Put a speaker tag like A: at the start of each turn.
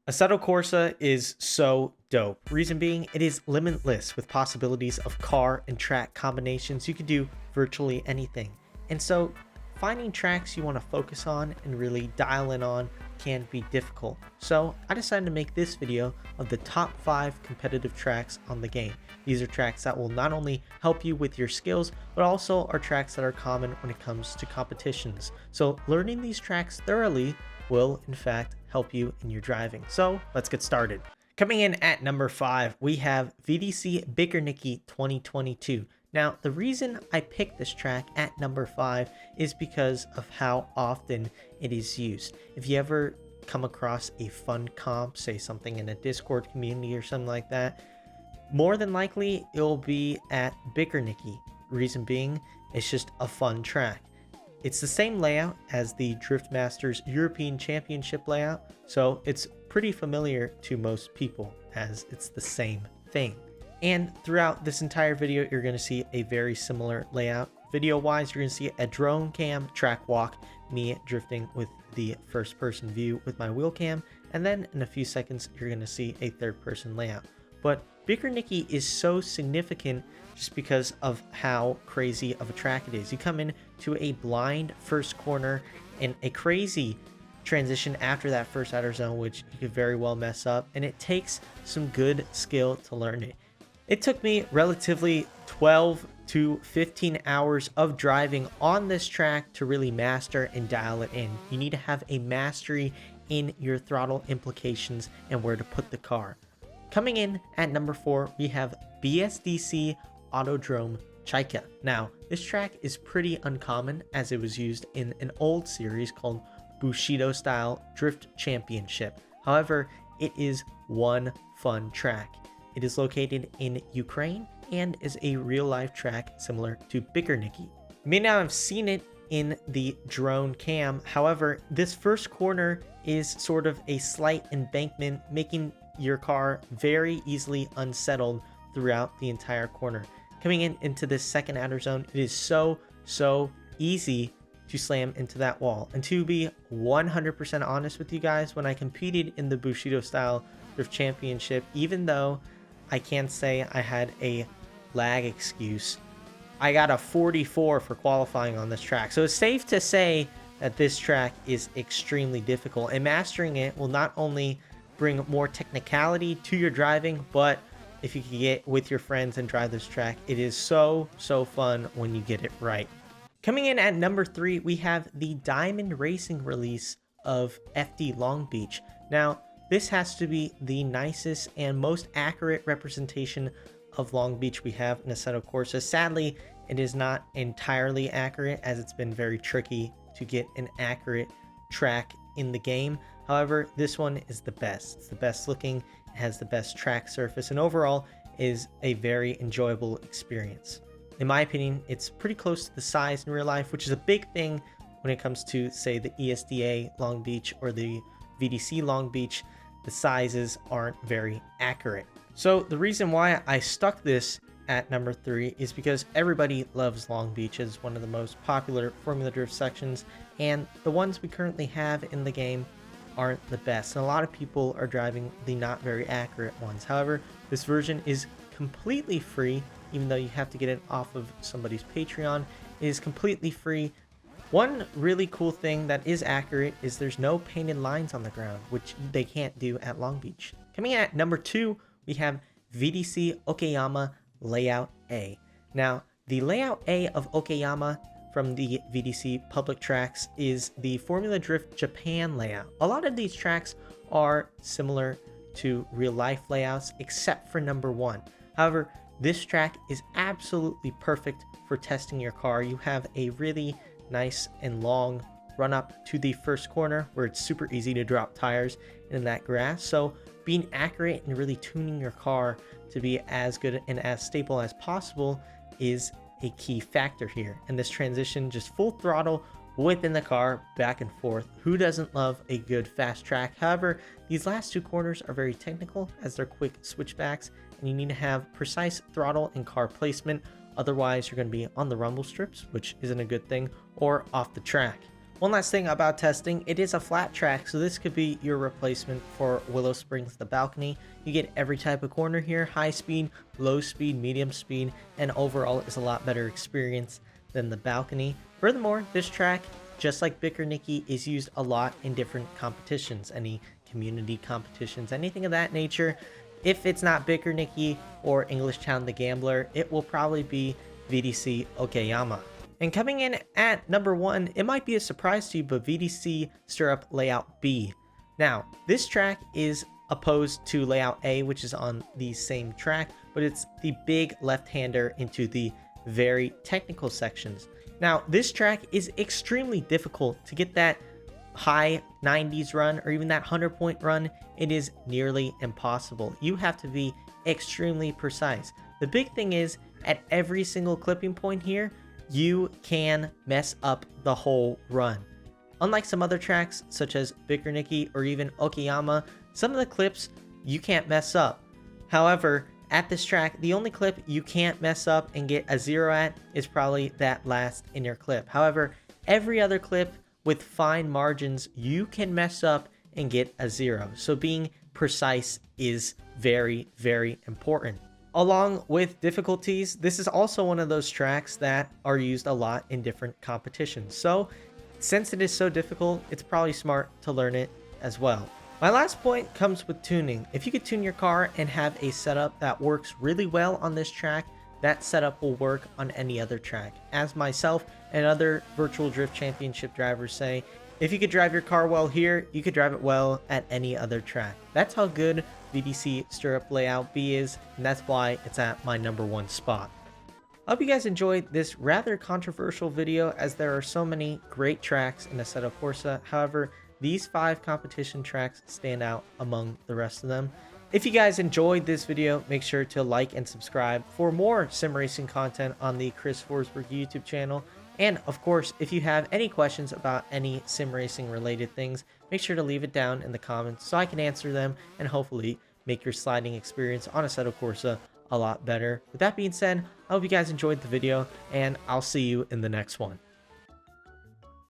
A: Assetto Corsa is so dope. Reason being, it is limitless with possibilities of car and track combinations. You can do virtually anything. And so finding tracks you want to focus on and really dial in on can be difficult. So I decided to make this video of the top 5 competitive tracks on the game. These are tracks that will not only help you with your skills, but also are tracks that are common when it comes to competitions. So learning these tracks thoroughly will in fact help you in your driving. So let's get started. Coming in at number 5, we have VDC Bikernieki 2022. Now, the reason I picked this track at number 5 is because of how often it is used. If you ever come across a fun comp, say something in a Discord community or something like that, more than likely it will be at Bikernieki. Reason being, it's just a fun track. It's the same layout as the Drift Masters European Championship layout, so it's pretty familiar to most people as it's the same thing. And throughout this entire video, you're going to see a very similar layout. Video-wise, you're going to see a drone cam, track walk, me drifting with the first-person view with my wheel cam, and then in a few seconds, you're going to see a third-person layout. But Bikernieki is so significant just because of how crazy of a track it is. You come in to a blind first corner and a crazy transition after that first outer zone, which you could very well mess up, and it takes some good skill to learn it. It took me relatively 12 to 15 hours of driving on this track to really master and dial it in. You need to have a mastery in your throttle implications and where to put the car. Coming in at number 4, we have BSDC Autodrome Chayka. Now, this track is pretty uncommon as it was used in an old series called Bushido Style Drift Championship. However, it is one fun track. It is located in Ukraine and is a real-life track similar to Bikernieki. You may now have seen it in the drone cam. However, this first corner is sort of a slight embankment, making your car very easily unsettled throughout the entire corner. Coming into this second outer zone, it is so easy to slam into that wall. And to be 100% honest with you guys, when I competed in the Bushido Style Drift Championship, even though I can't say I had a lag excuse, I got a 44 for qualifying on this track. So it's safe to say that this track is extremely difficult, and mastering it will not only bring more technicality to your driving, but if you can get with your friends and drive this track, it is so fun when you get it right. Coming in at number 3, we have the Diamond Racing release of FD Long Beach. Now, this has to be the nicest and most accurate representation of Long Beach we have in Assetto Corsa. Sadly, it is not entirely accurate as it's been very tricky to get an accurate track in the game. However, this one is the best. It's the best looking, it has the best track surface, and overall is a very enjoyable experience. In my opinion, it's pretty close to the size in real life, which is a big thing when it comes to, say, the ESDA Long Beach or the VDC Long Beach. The sizes aren't very accurate. So the reason why I stuck this at number 3 is because everybody loves Long Beach. It's one of the most popular Formula Drift sections, and the ones we currently have in the game aren't the best, and a lot of people are driving the not very accurate ones. However, this version is completely free, even though you have to get it off of somebody's Patreon. It is completely free. One really cool thing that is accurate is there's no painted lines on the ground, which they can't do at Long Beach. Coming in at number 2, we have VDC Okayama Layout A. Now, the Layout A of Okayama from the VDC public tracks is the Formula Drift Japan layout. A lot of these tracks are similar to real life layouts except for number 1. However, this track is absolutely perfect for testing your car. You have a really nice and long run up to the first corner where it's super easy to drop tires in that grass. So being accurate and really tuning your car to be as good and as stable as possible is a key factor here. And this transition, just full throttle within the car, back and forth. Who doesn't love a good fast track? However, these last 2 corners are very technical as they're quick switchbacks, and you need to have precise throttle and car placement. Otherwise, you're going to be on the rumble strips, which isn't a good thing, or off the track. One last thing about testing, it is a flat track, so this could be your replacement for Willow Springs, the balcony. You get every type of corner here, high speed, low speed, medium speed, and overall is a lot better experience than the balcony. Furthermore, this track, just like Bikernieki, is used a lot in different competitions, any community competitions, anything of that nature. If it's not Bikernieki or English Town the Gambler, it will probably be VDC Okayama. And coming in at number 1, it might be a surprise to you, but VDC Sturup Layout B. Now, this track is opposed to Layout A, which is on the same track, but it's the big left-hander into the very technical sections. Now, this track is extremely difficult to get that high 90s run or even that 100-point run. It is nearly impossible. You have to be extremely precise. The big thing is, at every single clipping point here, you can mess up the whole run. Unlike some other tracks such as Bikernieki or even Okayama, some of the clips you can't mess up. However, at this track, the only clip you can't mess up and get a 0 at is probably that last inner clip. However, every other clip with fine margins you can mess up and get a 0. So being precise is very, very important. Along with difficulties, this is also one of those tracks that are used a lot in different competitions. So since it is so difficult, it's probably smart to learn it as well. My last point comes with tuning. If you could tune your car and have a setup that works really well on this track, that setup will work on any other track. As myself and other virtual drift championship drivers say, if you could drive your car well here, you could drive it well at any other track. That's how good VDC Sturup Layout B is, and that's why it's at my number 1 spot. I hope you guys enjoyed this rather controversial video, as there are so many great tracks in Assetto Corsa. However, these 5 competition tracks stand out among the rest of them. If you guys enjoyed this video, make sure to like and subscribe for more sim racing content on the Chris Forsberg YouTube channel. And of course, if you have any questions about any sim racing related things, make sure to leave it down in the comments so I can answer them and hopefully make your sliding experience on Assetto Corsa a lot better. With that being said, I hope you guys enjoyed the video, and I'll see you in the next one.